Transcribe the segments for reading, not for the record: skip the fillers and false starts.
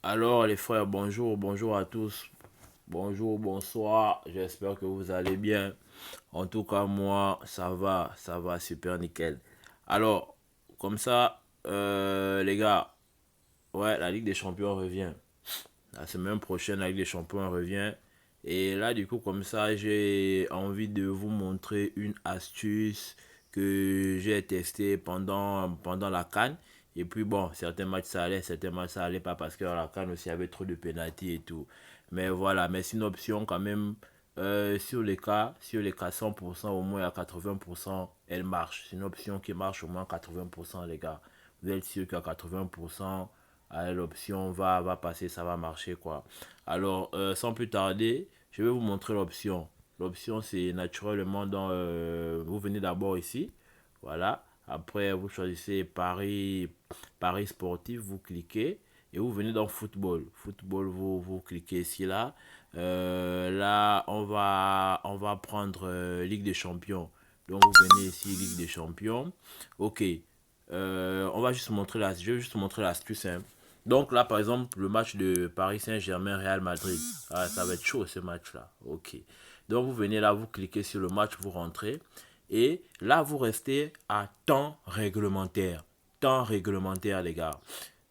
Alors les frères, bonjour à tous. Bonjour, bonsoir. J'espère que vous allez bien. En tout cas, moi, ça va, super nickel. Alors, comme ça, les gars, ouais, la Ligue des Champions revient. La semaine prochaine, la Ligue des Champions revient. Et là, du coup, comme ça, j'ai envie de vous montrer une astuce que j'ai testée pendant la CAN. Et puis bon, certains matchs ça allait, certains matchs ça allait pas parce que dans la CAN aussi il y avait trop de pénalty et tout. Mais voilà, mais c'est une option quand même sur les cas 100%, au moins à 80%, elle marche. C'est une option qui marche au moins à 80%, les gars. Vous êtes sûr qu'à 80%, l'option va passer, ça va marcher quoi. Alors, sans plus tarder, je vais vous montrer l'option. L'option, c'est naturellement dans. Vous venez d'abord ici. Voilà. Après, vous choisissez Paris sportif, vous cliquez. Et vous venez dans football. Football, vous cliquez ici là. Là, on va prendre Ligue des Champions. Donc, vous venez ici, Ligue des Champions. Ok. On va juste montrer je vais juste montrer l'astuce, hein. Donc là, par exemple, le match de Paris Saint-Germain-Real Madrid. Ah, ça va être chaud ce match-là. Ok. Donc vous venez là, vous cliquez sur le match, vous rentrez. Et là, vous restez à temps réglementaire. Temps réglementaire, les gars.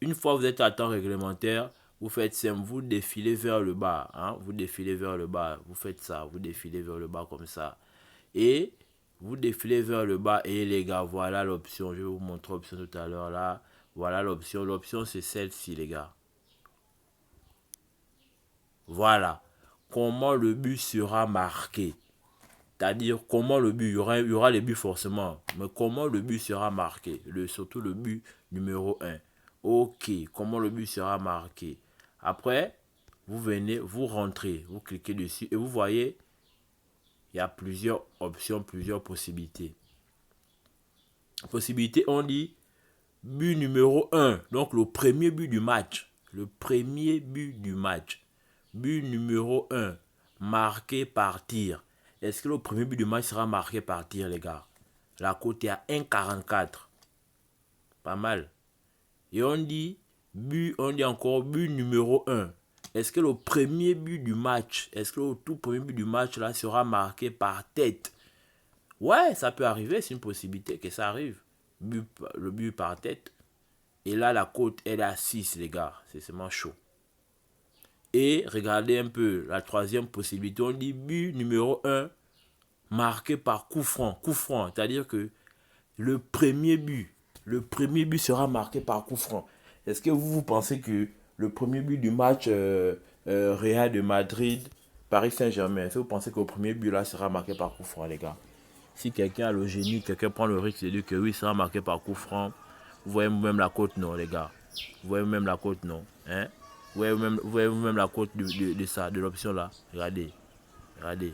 Une fois que vous êtes à temps réglementaire, vous faites simple, vous défilez vers le bas. Hein, vous défilez vers le bas. Vous faites ça, vous défilez vers le bas comme ça. Et vous défilez vers le bas et les gars, voilà l'option. Je vais vous montrer l'option tout à l'heure là. Voilà l'option. L'option c'est celle-ci les gars. Voilà. Comment le but sera marqué. C'est-à-dire comment le but, il y aura les buts forcément. Mais comment le but sera marqué. Surtout le but numéro un. Ok. Comment le but sera marqué. Après, vous venez, vous rentrez. Vous cliquez dessus et vous voyez, il y a plusieurs options, plusieurs possibilités. Possibilité, on dit but numéro un. Donc le premier but du match. Le premier but du match. But numéro un. Marqué par tir. Est-ce que le premier but du match sera marqué par tir, les gars? La cote est à 1,44. Pas mal. Et on dit encore but numéro un. Est-ce que le premier but du match, est-ce que le tout premier but du match là sera marqué par tête? Ouais, ça peut arriver, c'est une possibilité que ça arrive. Le but par tête. Et là, la cote, elle est à 6, les gars. C'est vraiment chaud. Et regardez un peu la troisième possibilité. On dit but numéro un marqué par coup franc. Coup franc, c'est-à-dire que le premier but, le premier but sera marqué par coup franc. Est-ce que vous pensez que le premier but du match Real de Madrid, Paris Saint-Germain, est-ce que vous pensez que le premier but là sera marqué par coup franc, les gars? Si quelqu'un a le génie, quelqu'un prend le risque de dire que oui, ça sera marqué par coup franc, vous voyez même la cote, non, les gars. Vous voyez même la cote, non. Hein? Vous voyez même la cote de ça, de l'option là. Regardez, regardez.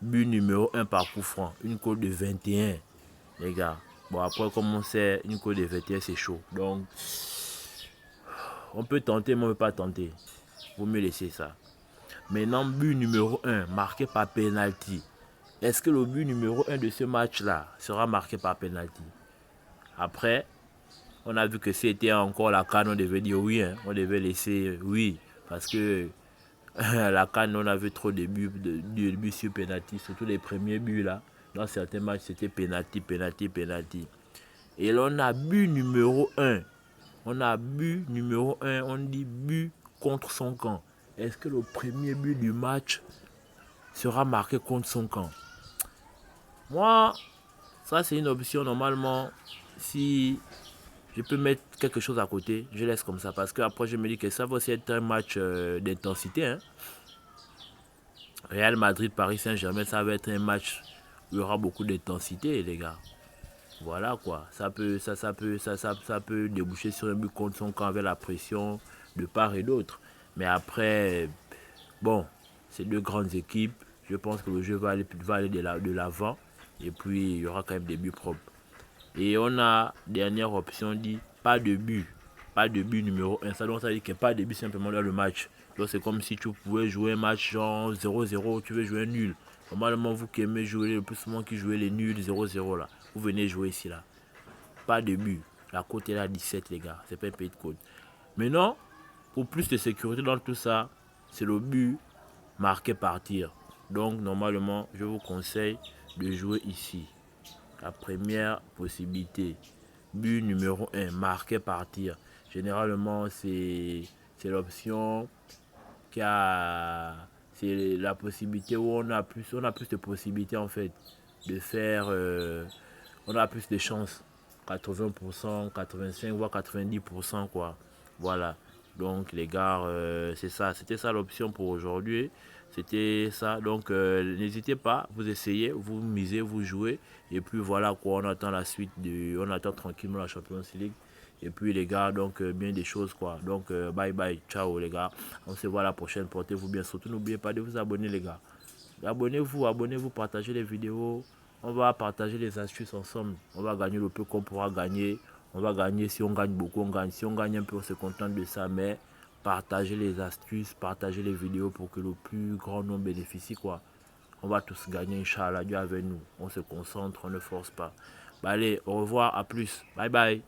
But numéro un par coup franc. Une cote de 21, les gars. Bon, après, comme on sait, une cote de 21, c'est chaud. Donc, on peut tenter, mais on ne peut pas tenter. Vaut mieux laisser ça. Maintenant, but numéro un marqué par penalty. Est-ce que le but numéro un de ce match-là sera marqué par penalty? Après, on a vu que c'était encore la CAN, on devait dire oui. Hein. On devait laisser oui. Parce que la CAN, on a vu trop de buts sur penalty. Surtout les premiers buts là. Dans certains matchs, c'était penalty, penalty, penalty. Et là, on a but numéro un. On a but numéro un. On dit but contre son camp. Est-ce que le premier but du match sera marqué contre son camp? Moi, ça c'est une option normalement. Si je peux mettre quelque chose à côté, je laisse comme ça. Parce que après je me dis que ça va aussi être un match d'intensité. Hein. Real Madrid, Paris Saint-Germain, ça va être un match où il y aura beaucoup d'intensité, les gars. Voilà quoi. Ça peut déboucher sur un but contre son camp avec la pression de part et d'autre. Mais après, bon, c'est deux grandes équipes. Je pense que le jeu va aller de l'avant. Et puis, il y aura quand même des buts propres. Et on a, dernière option, dit pas de but. Pas de but numéro un. Ça, donc, ça dit qu'il n'y a pas de but simplement dans le match. Donc, c'est comme si tu pouvais jouer un match genre 0-0, tu veux jouer un nul. Normalement, vous qui aimez jouer le plus souvent qui jouez les nuls 0-0 là, vous venez jouer ici là. Pas de but. La cote est là à 17, les gars. C'est pas un pays de côte. Maintenant, pour plus de sécurité dans tout ça, c'est le but marqué par tir. Donc normalement, je vous conseille de jouer ici. La première possibilité, but numéro 1, marqué par tir. Généralement, c'est l'option qui a... C'est la possibilité où on a plus de possibilités en fait de faire... on a plus de chances. 80%, 85, voire 90% quoi. Voilà. Donc les gars, c'est ça. C'était ça l'option pour aujourd'hui. C'était ça. Donc n'hésitez pas, vous essayez, vous misez, vous jouez. Et puis voilà quoi, on attend la suite. On attend tranquillement la Champions League. Et puis les gars, donc bien des choses quoi. Donc bye bye, ciao les gars. On se voit la prochaine. Portez-vous bien. Surtout n'oubliez pas de vous abonner les gars. Abonnez-vous, partagez les vidéos. On va partager les astuces ensemble. On va gagner le peu qu'on pourra gagner. On va gagner, si on gagne beaucoup, on gagne. Si on gagne un peu, on se contente de ça. Mais partagez les astuces, partagez les vidéos pour que le plus grand nombre bénéficie quoi. On va tous gagner, Inch'Allah. Dieu avec nous. On se concentre, on ne force pas. Bah, allez, au revoir, à plus. Bye bye.